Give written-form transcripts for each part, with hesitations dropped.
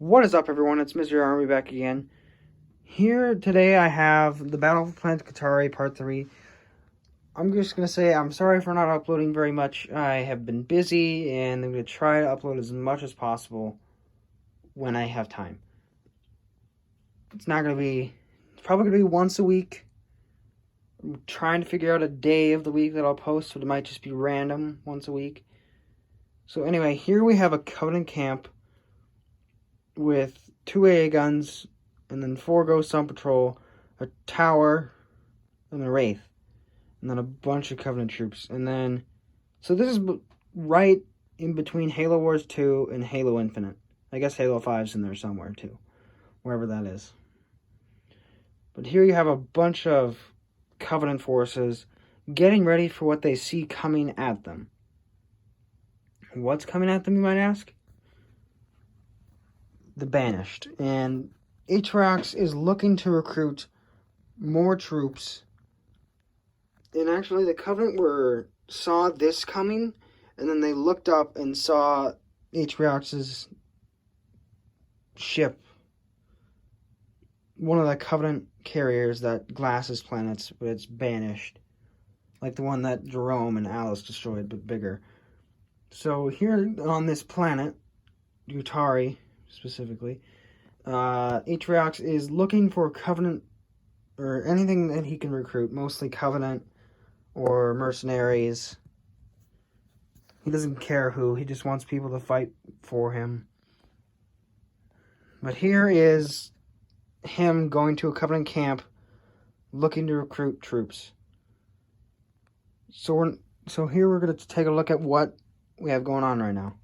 What is up, everyone? It's Mr. Army back again. Here today I have the Battle of Planet Qutari Part 3. I'm just going to say I'm sorry for not uploading very much. I have been busy, and I'm going to try to upload as much as possible when I have time. It's probably going to be once a week. I'm trying to figure out a day of the week that I'll post, so it might just be random once a week. So anyway, here we have a Covenant camp with 2 AA guns, and then 4 ghosts on patrol, a tower, and a wraith, and then a bunch of Covenant troops. And then, so this is right in between Halo Wars 2 and Halo Infinite. I guess Halo 5's in there somewhere too, wherever that is. But here you have a bunch of Covenant forces getting ready for what they see coming at them. What's coming at them, you might ask? The Banished. And Atriox is looking to recruit more troops. And actually, the Covenant saw this coming, and then they looked up and saw Atriox's ship. One of the Covenant carriers that glasses planets, but it's banished. Like the one that Jerome and Alice destroyed, but bigger. So here on this planet, Qutari specifically, Atriox is looking for Covenant, or anything that he can recruit, mostly Covenant or mercenaries. He doesn't care who, he just wants people to fight for him. But here is him going to a Covenant camp, looking to recruit troops. So here we're going to take a look at what we have going on right now.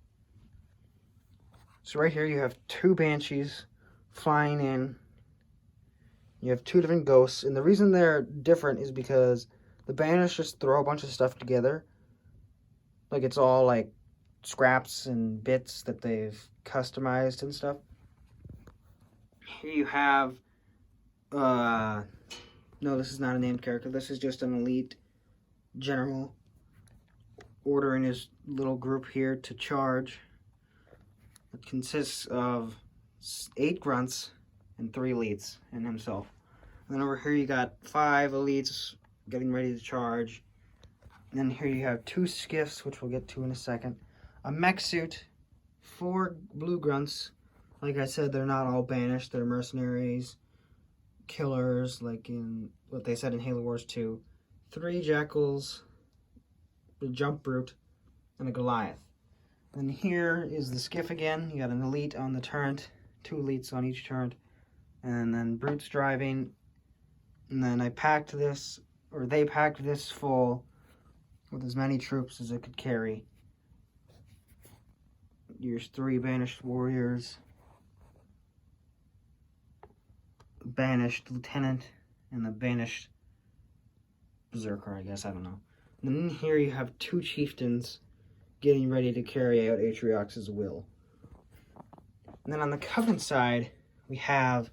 So right here you have 2 Banshees flying in. You have 2 different ghosts, and the reason they're different is because the Banished just throw a bunch of stuff together. Like it's all like scraps and bits that they've customized and stuff. Here you have, no, this is not a named character. This is just an elite general ordering his little group here to charge. It consists of 8 grunts and 3 elites and himself. And then over here you got 5 elites getting ready to charge. And then here you have 2 skiffs, which we'll get to in a second. A mech suit, 4 blue grunts. Like I said, they're not all banished. They're mercenaries, killers, like in what they said in Halo Wars 2. 3 jackals, a jump brute, and a Goliath. And here is the skiff again. You got an elite on the turret, 2 elites on each turret, and then brutes driving. And then they packed this full with as many troops as it could carry. Here's 3 banished warriors, banished lieutenant, and the banished berserker, I guess, I don't know. And then here you have 2 chieftains getting ready to carry out Atriox's will. And then on the Covenant side, we have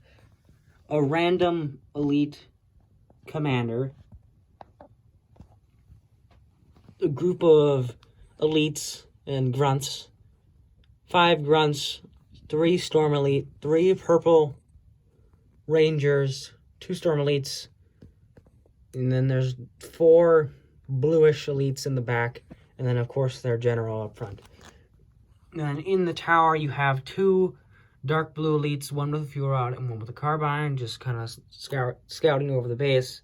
a random elite commander, a group of elites and grunts, 5 grunts, 3 storm elite, 3 purple rangers, 2 storm elites, and then there's 4 bluish elites in the back, and then of course their general up front. And then in the tower you have 2 dark blue elites, one with a fuel rod and one with a carbine, just kind of scouting over the base.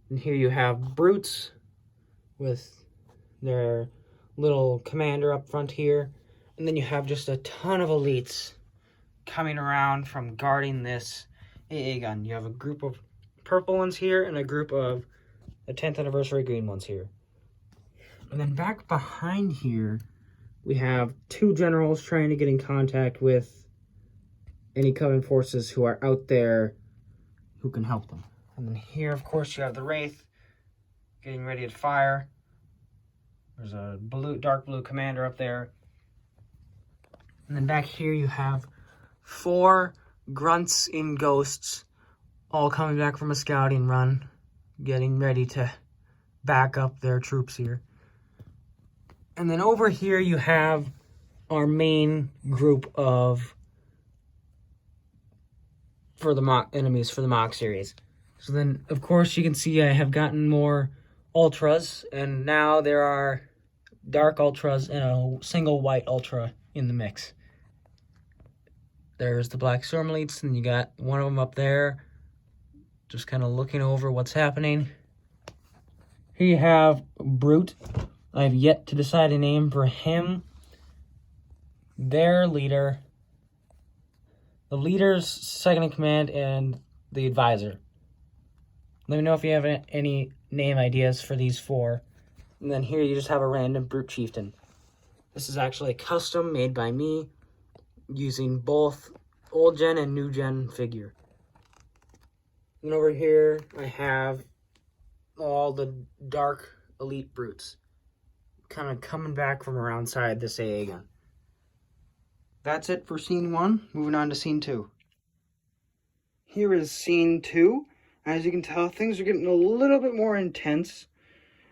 And here you have brutes with their little commander up front here. And then you have just a ton of elites coming around from guarding this AA gun. You have a group of purple ones here and a group of the 10th anniversary green ones here. And then back behind here, we have 2 generals trying to get in contact with any Covenant forces who are out there who can help them. And then here, of course, you have the Wraith getting ready to fire. There's a dark blue commander up there. And then back here you have 4 grunts in ghosts, all coming back from a scouting run, getting ready to back up their troops here. And then over here you have our main group of for the mock enemies for the mock series. So then, of course, you can see I have gotten more ultras, and now there are dark ultras and a single white ultra in the mix. There's the black storm elites, and you got one of them up there, just kind of looking over what's happening. Here you have Brute. I have yet to decide a name for him. Their leader, the leader's second in command, and the advisor. Let me know if you have any name ideas for these four. And then here you just have a random Brute Chieftain. This is actually a custom made by me using both old gen and new gen figure. And over here I have all the dark elite Brutes kind of coming back from around side this AA gun. That's it for scene 1. Moving on to scene 2. Here is scene 2. As you can tell, things are getting a little bit more intense.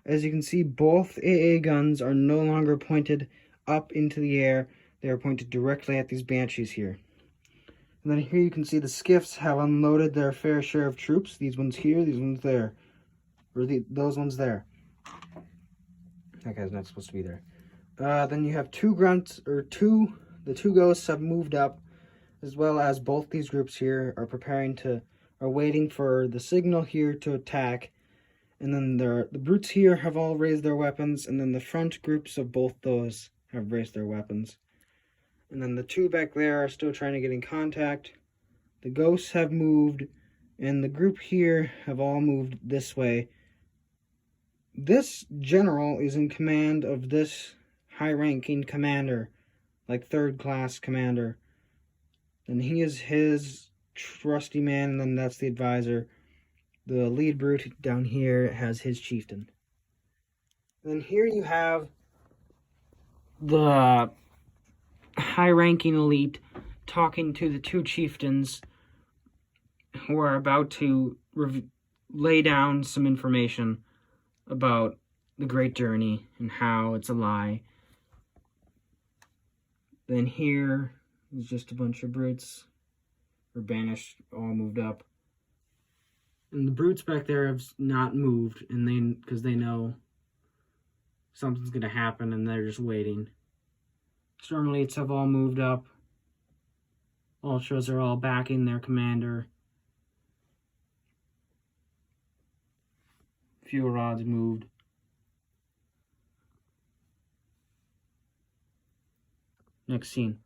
As you can see, both AA guns are no longer pointed up into the air. They are pointed directly at these Banshees here. And then here you can see the skiffs have unloaded their fair share of troops. These ones here, these ones there. Or those ones there. That guy's not supposed to be there. Then you have two grunts, the two ghosts have moved up, as well as both these groups here are waiting for the signal here to attack. And then the brutes here have all raised their weapons, and then the front groups of both those have raised their weapons. And then the two back there are still trying to get in contact. The ghosts have moved, and the group here have all moved this way. This general is in command of this high-ranking commander, like third-class commander. And he is his trusty man, and then that's the advisor. The lead brute down here has his chieftain. And then here you have the high-ranking elite talking to the two chieftains who are about to lay down some information about the Great Journey and how it's a lie. Then here is just a bunch of brutes, or banished, all moved up. And the brutes back there have not moved, and because they know something's going to happen, and they're just waiting. Storm elites have all moved up. Ultras are all backing their commander. Fuel rods moved. Next scene.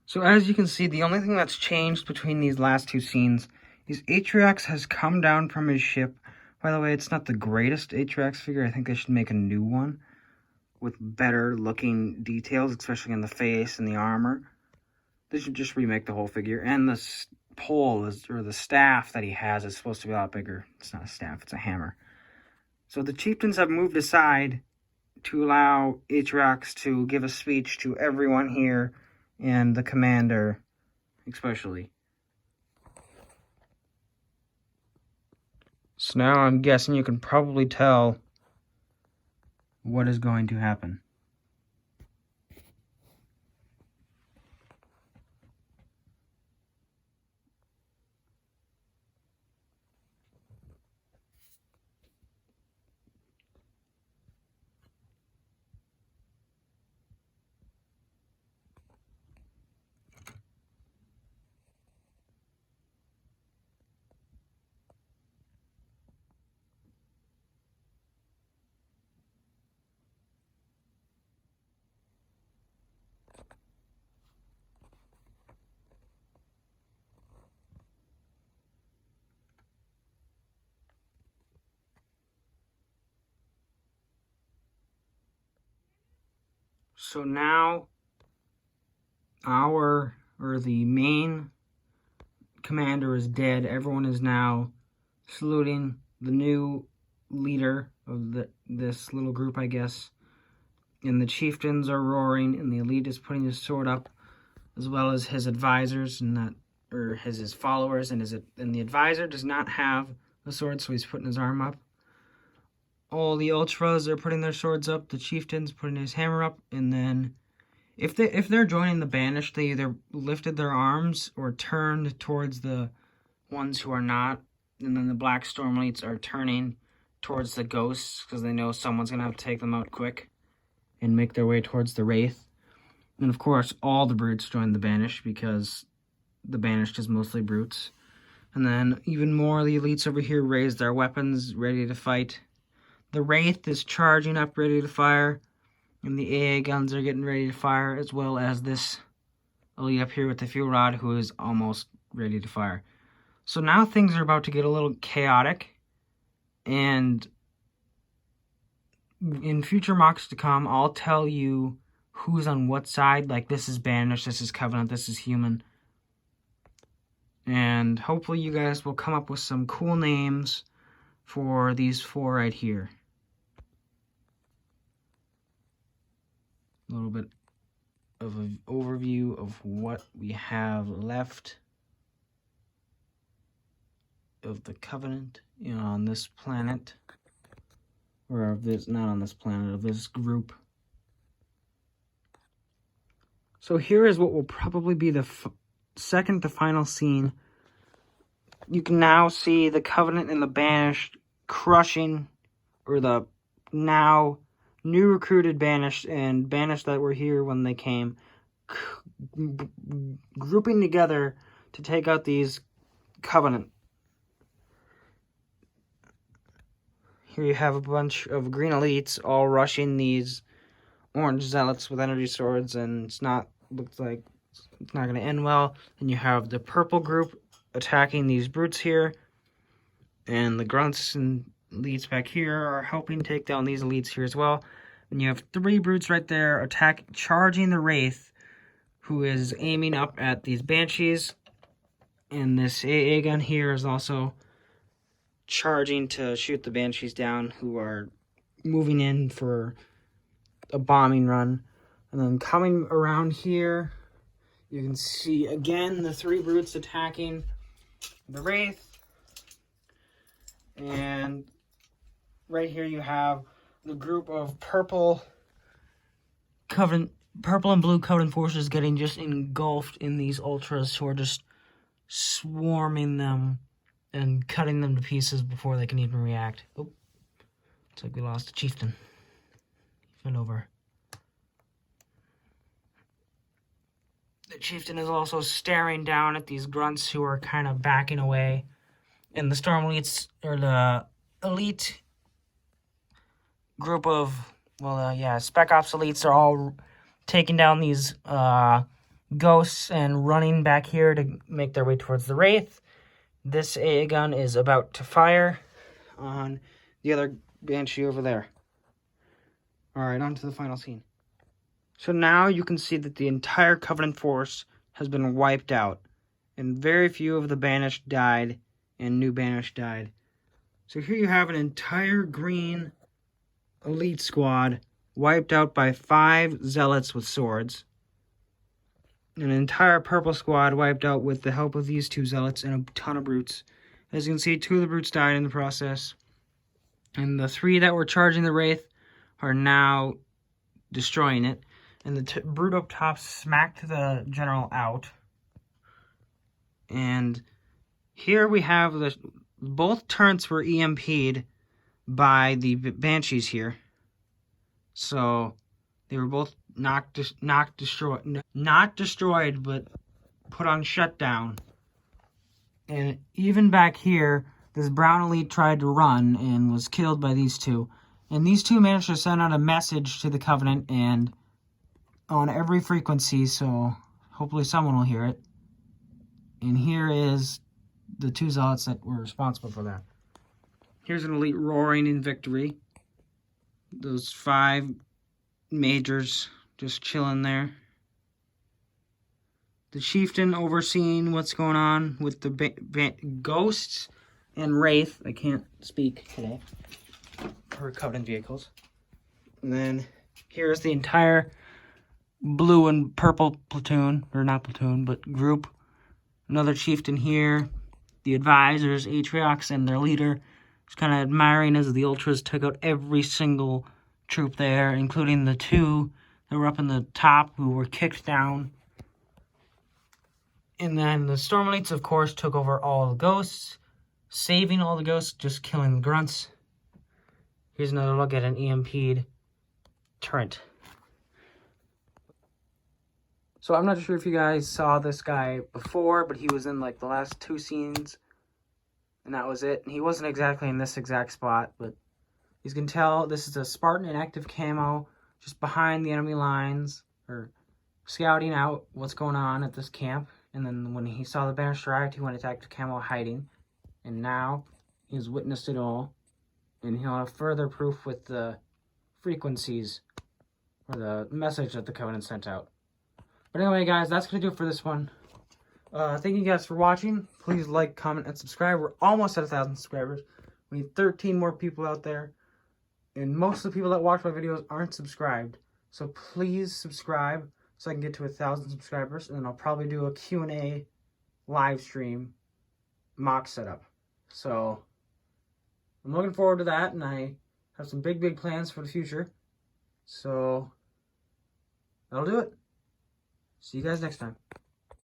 So as you can see, the only thing that's changed between these last two scenes is Atriox has come down from his ship. By the way, it's not the greatest Atriox figure. I think they should make a new one with better looking details, especially in the face and the armor. They should just remake the whole figure. And the pole, or the staff that he has, is supposed to be a lot bigger. It's not a staff, it's a hammer. So the chieftains have moved aside to allow Atriox to give a speech to everyone here, and the commander especially. So now I'm guessing you can probably tell what is going to happen. So now the main commander is dead. Everyone is now saluting the new leader of this little group, I guess. And the chieftains are roaring, and the elite is putting his sword up, as well as his advisors his followers, and the advisor does not have a sword, so he's putting his arm up. All the ultras are putting their swords up, the chieftain's putting his hammer up, and then If they're joining the banished, they either lifted their arms or turned towards the ones who are not, and then the black storm elites are turning towards the ghosts because they know someone's gonna have to take them out quick and make their way towards the wraith. And of course, all the brutes join the banished because the banished is mostly brutes. And then even more of the elites over here raise their weapons, ready to fight. The wraith is charging up, ready to fire. And the AA guns are getting ready to fire, as well as this elite up here with the fuel rod who is almost ready to fire. So now things are about to get a little chaotic. And in future mocks to come, I'll tell you who's on what side. Like, this is banished, this is covenant, this is human. And hopefully you guys will come up with some cool names for these 4 right here. A little bit of an overview of what we have left of the Covenant on this planet. Or of this, not on this planet, of this group. So here is what will probably be the second to final scene. You can now see the Covenant and the Banished crushing, or the now new recruited Banished and Banished that were here when they came, grouping together to take out these Covenant. Here you have a bunch of green elites all rushing these orange zealots with energy swords, and looks like it's not going to end well. And you have the purple group attacking these brutes here, and the grunts and elites back here are helping take down these elites here as well. And you have 3 brutes right there charging the wraith, who is aiming up at these banshees. And this AA gun here is also charging to shoot the banshees down, who are moving in for a bombing run. And then coming around here, you can see again the 3 brutes attacking the wraith. And right here you have the group of purple and blue Covenant forces getting just engulfed in these ultras, who are just swarming them and cutting them to pieces before they can even react. Oh, looks like we lost a chieftain. He fell over. The chieftain is also staring down at these grunts who are kind of backing away. And the storm elites, or the elite group of, Spec Ops elites are all taking down these ghosts and running back here to make their way towards the wraith. This AA gun is about to fire on the other banshee over there. Alright, on to the final scene. So now you can see that the entire Covenant force has been wiped out, and very few of the banished died, and new banished died. So here you have an entire green elite squad wiped out by 5 zealots with swords. An entire purple squad wiped out with the help of these 2 zealots and a ton of brutes. As you can see, 2 of the brutes died in the process. And the 3 that were charging the wraith are now destroying it. And the brute up top smacked the general out. And here we have both turrets were EMP'd by the banshees here. So they were both not destroyed, but put on shutdown. And even back here, this brown elite tried to run and was killed by these 2. And these 2 managed to send out a message to the Covenant and on every frequency, so hopefully someone will hear it. And here is the 2 zealots that were responsible for that. Here's an elite roaring in victory. Those 5 majors just chilling there. The chieftain overseeing what's going on with the ghosts and wraith. I can't speak today. For Covenant vehicles. And then here's the entire blue and purple platoon, or not platoon, but group. Another chieftain here. The advisors, Atriox, and their leader, was kind of admiring as the ultras took out every single troop there, including the 2 that were up in the top who were kicked down. And then the Storm Elites, of course, took over all the ghosts, saving all the ghosts, just killing the grunts. Here's another look at an EMP'd turret. So I'm not sure if you guys saw this guy before, but he was in like the last 2 scenes. And that was it. And he wasn't exactly in this exact spot, but you can tell this is a Spartan inactive camo just behind the enemy lines, or scouting out what's going on at this camp. And then when he saw the banner strike, he went attacked camo hiding. And now he's witnessed it all. And he'll have further proof with the frequencies or the message that the Covenant sent out. But anyway, guys, that's going to do it for this one. Thank you guys for watching. Please like, comment, and subscribe. We're almost at 1,000 subscribers. We need 13 more people out there. And most of the people that watch my videos aren't subscribed. So please subscribe so I can get to 1,000 subscribers. And then I'll probably do a Q&A live stream mock setup. So I'm looking forward to that. And I have some big plans for the future. So that'll do it. See you guys next time.